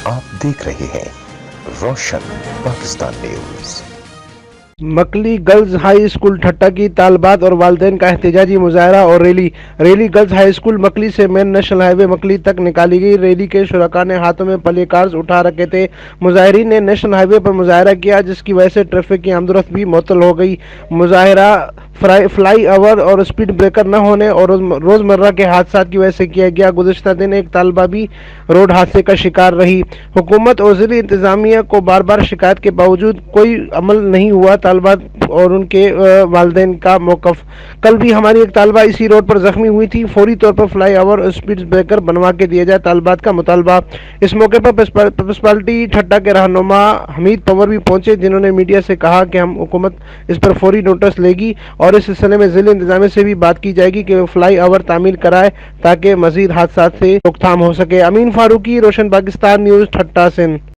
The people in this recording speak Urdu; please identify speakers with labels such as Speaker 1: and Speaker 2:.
Speaker 1: آپ دیکھ رہے ہیں Roshan Pakistan news.
Speaker 2: Makli girls high school Thatta کی طالبات اور والدین کا احتجاجی مظاہرہ اور rally girls high school Makli سے مین نیشنل ہائی وے مکلی تک نکالی گئی۔ ریلی کے شرکاء نے ہاتھوں میں پلے کارڈز اٹھا رکھے تھے۔ مظاہرین نے نیشنل ہائی وے پر مظاہرہ کیا، جس کی وجہ سے ٹریفک کی آمد و رفت بھی معطل ہو گئی۔ مظاہرہ فلائی اوور اور اسپیڈ بریکر نہ ہونے اور روزمرہ کے حادثات کی وجہ سے کیا گیا۔ گزشتہ دن ایک طالبہ بھی روڈ حادثے کا شکار رہی۔ حکومت اور ضلعی انتظامیہ کو بار بار شکایت کے باوجود کوئی عمل نہیں ہوا۔ طالبات اور ان کے والدین کا موقف: کل بھی ہماری ایک طالبہ اسی روڈ پر زخمی ہوئی تھی، فوری طور پر فلائی اوور اور اسپیڈ بریکر بنوا کے دیا جائے، طالبات کا مطالبہ۔ اس موقع پر پیپلز پارٹی ٹھٹہ کے رہنما حمید پنور بھی پہنچے، جنہوں نے میڈیا سے کہا کہ حکومت اس پر فوری نوٹس لے گی اور اس سلسلے میں ضلعی انتظامیہ سے بھی بات کی جائے گی کہ وہ فلائی اوور تعمیر کرائے تاکہ مزید حادثات سے روک تھام ہو سکے۔ امین فاروقی، روشن پاکستان نیوز، ٹھٹہ، سندھ۔